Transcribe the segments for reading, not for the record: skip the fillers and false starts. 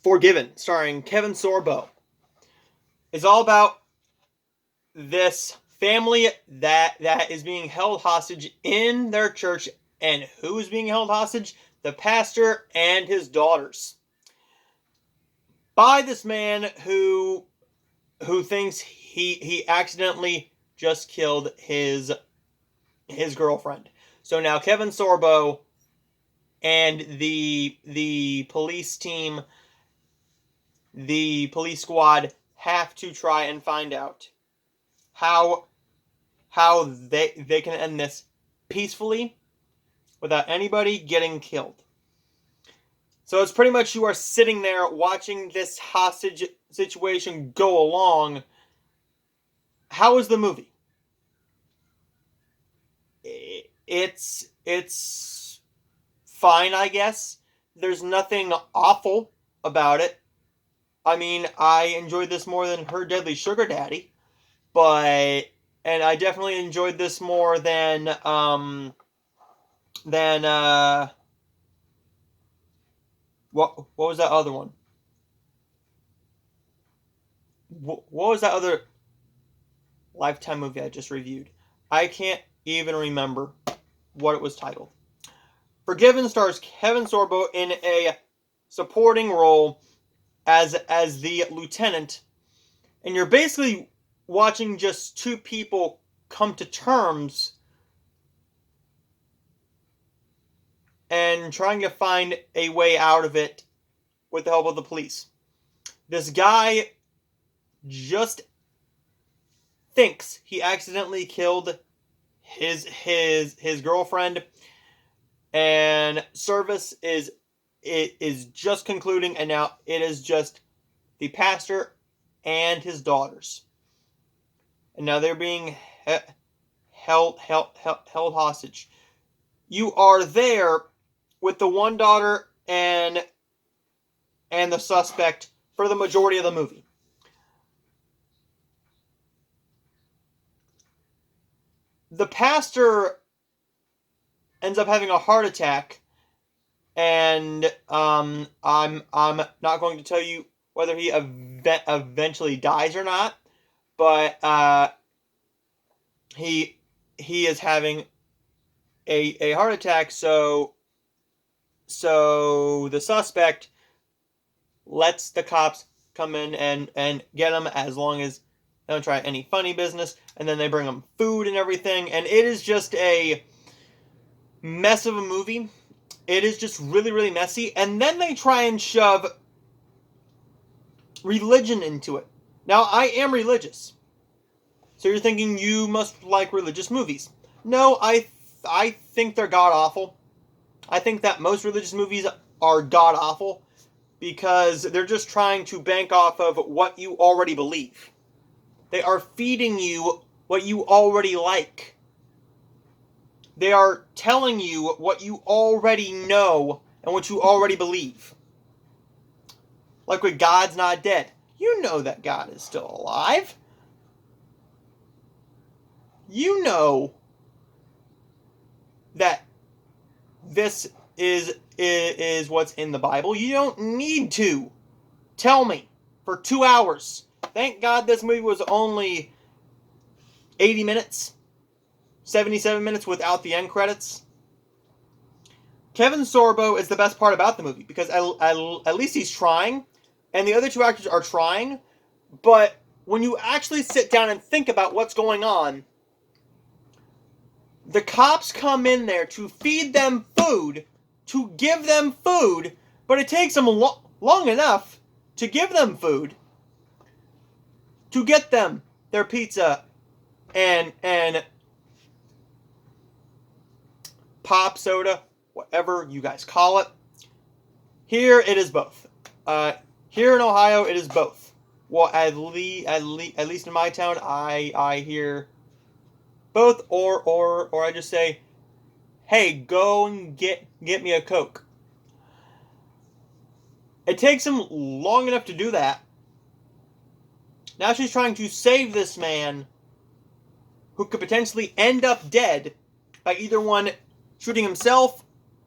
Forgiven, starring Kevin Sorbo, is all about this family that is being held hostage in their church. And who is being held hostage? The pastor and his daughters, by this man who thinks he accidentally just killed his girlfriend. So now Kevin Sorbo and the police team, the police squad, have to try and find out how they can end this peacefully without anybody getting killed. So it's pretty much you are sitting there watching this hostage situation go along. How is the movie? It's fine, I guess. There's nothing awful about it. I mean, I enjoyed this more than Her Deadly Sugar Daddy, and I definitely enjoyed this more than what was that other one? What was that other Lifetime movie I just reviewed? I can't even remember what it was titled. Forgiven stars Kevin Sorbo in a supporting role as the lieutenant, and you're basically watching just two people come to terms and trying to find a way out of it with the help of the police. This guy just thinks he accidentally killed his girlfriend, and service is just concluding, and now it is just the pastor and his daughters, and now they're being held hostage. You are there with the one daughter and the suspect for the majority of the movie. The pastor ends up having a heart attack, and I'm not going to tell you whether he eventually dies or not, but he is having a heart attack. So the suspect lets the cops come in and get him, as long as they don't try any funny business, and then they bring him food and everything, and it is just a mess of a movie. It is just really, really messy, and then they try and shove religion into it. Now, I am religious, so you're thinking you must like religious movies. No, I think they're god-awful. I think that most religious movies are god-awful because they're just trying to bank off of what you already believe. They are feeding you what you already like. They are telling you what you already know and what you already believe. Like with God's Not Dead. You know that God is still alive. You know that this is what's in the Bible. You don't need to tell me for 2 hours. Thank God this movie was only 80 minutes. 77 minutes without the end credits. Kevin Sorbo is the best part about the movie because at least he's trying, and the other two actors are trying, but when you actually sit down and think about what's going on, the cops come in there to feed them food, to give them food, but it takes them long enough to give them food, to get them their pizza and pop soda, whatever you guys call it. Here it is both. Here in Ohio, it is both. Well, at least in my town, I hear both, or I just say, hey, go and get me a Coke. It takes him long enough to do that. Now she's trying to save this man who could potentially end up dead by either one shooting himself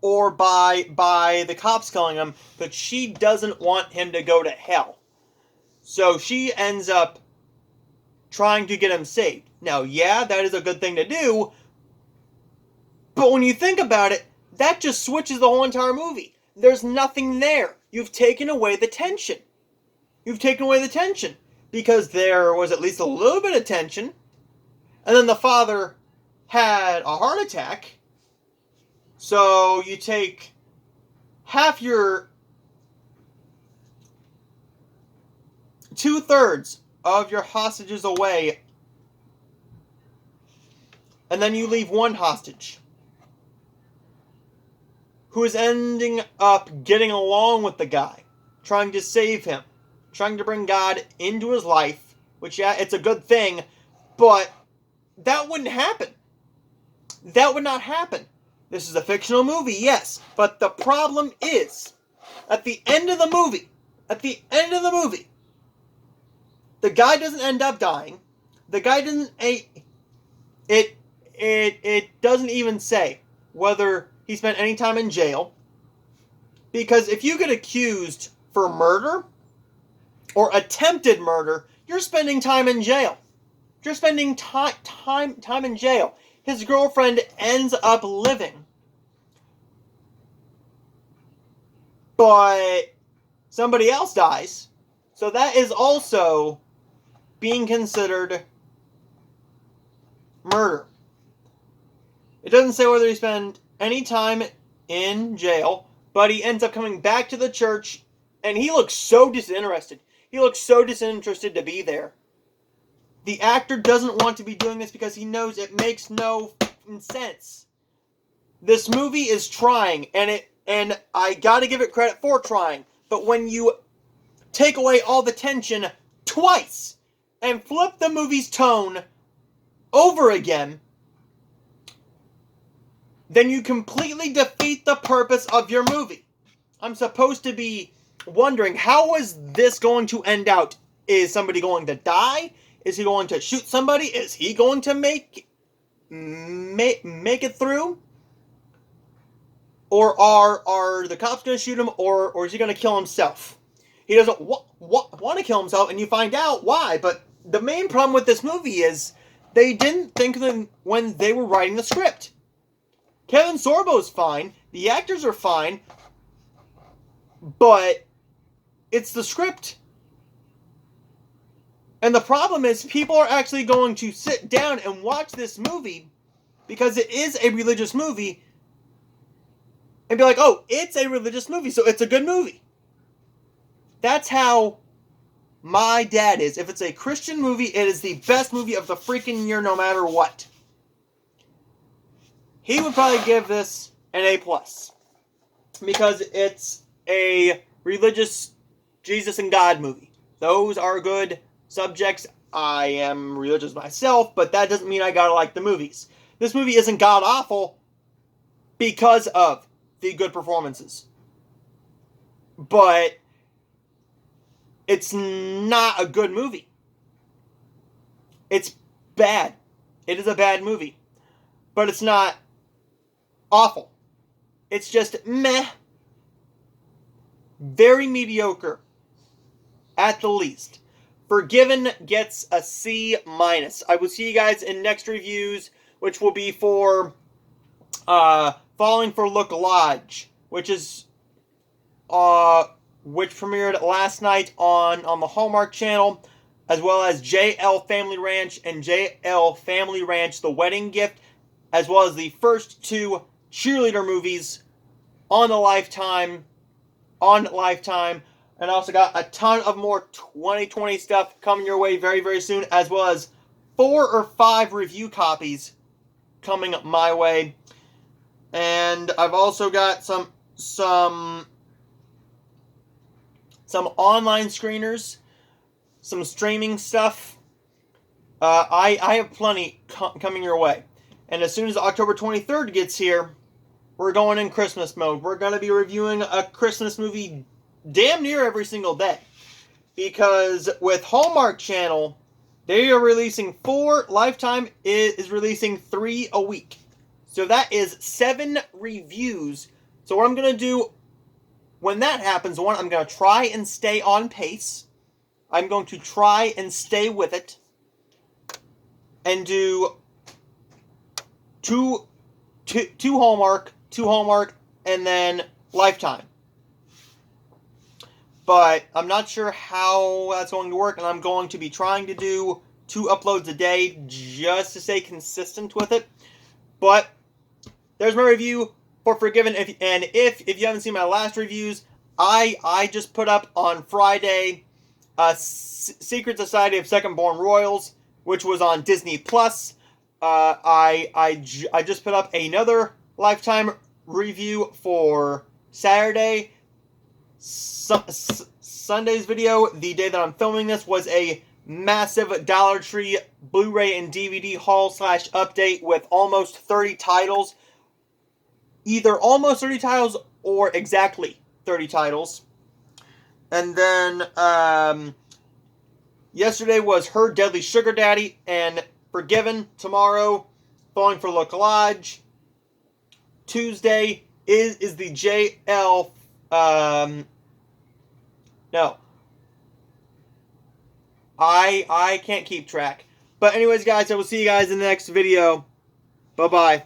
or by the cops killing him, but she doesn't want him to go to hell. So she ends up trying to get him saved. Now, yeah, that is a good thing to do, but when you think about it, that just switches the whole entire movie. There's nothing there. You've taken away the tension. You've taken away the tension. Because there was at least a little bit of tension. And then the father had a heart attack. So you take half your... 2/3 of your hostages away. And then you leave one hostage, who is ending up getting along with the guy, trying to save him, trying to bring God into his life, which, yeah, it's a good thing, but that wouldn't happen. That would not happen. This is a fictional movie, yes, but the problem is, at the end of the movie, the guy doesn't end up dying. The guy doesn't... It doesn't even say whether he spent any time in jail. Because if you get accused for murder or attempted murder, you're spending time in jail. You're spending time in jail. His girlfriend ends up living. But somebody else dies. So that is also being considered murder. It doesn't say whether he spent any time in jail, but he ends up coming back to the church, and he looks so disinterested. He looks so disinterested to be there. The actor doesn't want to be doing this because he knows it makes no sense. This movie is trying, and I gotta give it credit for trying, but when you take away all the tension twice and flip the movie's tone over again, then you completely defeat the purpose of your movie. I'm supposed to be wondering, how is this going to end out? Is somebody going to die? Is he going to shoot somebody? Is he going to make it through? Or are the cops going to shoot him, or is he going to kill himself? He doesn't want to kill himself, and you find out why. But the main problem with this movie is they didn't think of them when they were writing the script. Kevin Sorbo's fine. The actors are fine. But it's the script. And the problem is people are actually going to sit down and watch this movie because it is a religious movie and be like, oh, it's a religious movie, so it's a good movie. That's how my dad is. If it's a Christian movie, it is the best movie of the freaking year no matter what. He would probably give this an A+. Because it's a religious Jesus and God movie. Those are good subjects. I am religious myself, but that doesn't mean I gotta like the movies. This movie isn't god-awful because of the good performances. But it's not a good movie. It's bad. It is a bad movie. But it's not awful. It's just meh. Very mediocre. At the least. Forgiven gets a C-. I will see you guys in next reviews, which will be for Falling for Look Lodge, which is which premiered last night on the Hallmark Channel, as well as JL Family Ranch and JL Family Ranch The Wedding Gift, as well as the first two cheerleader movies on Lifetime. And I also got a ton of more 2020 stuff coming your way very, very soon, as well as 4 or 5 review copies coming my way. And I've also got some online screeners, some streaming stuff. I have plenty coming your way. And as soon as October 23rd gets here, we're going in Christmas mode. We're going to be reviewing a Christmas movie damn near every single day. Because with Hallmark Channel, they are releasing 4. Lifetime is releasing 3 a week. So that is 7 reviews So what I'm going to do when that happens, one, I'm going to try and stay on pace. I'm going to try and stay with it and do two Hallmark, and then Lifetime. But I'm not sure how that's going to work, and I'm going to be trying to do 2 uploads a day just to stay consistent with it. But there's my review for Forgiven. If you haven't seen my last reviews, I just put up on Friday Secret Society of Second Born Royals, which was on Disney Plus. I just put up another Lifetime review for Saturday. Sunday's video, the day that I'm filming this, was a massive Dollar Tree Blu-ray and DVD haul / update with almost 30 titles. Either almost 30 titles or exactly 30 titles. And then yesterday was Her Deadly Sugar Daddy and Forgiven. Tomorrow, Falling for La Collage. Tuesday is the JL. No. I can't keep track. But anyways, guys, I will see you guys in the next video. Bye-bye.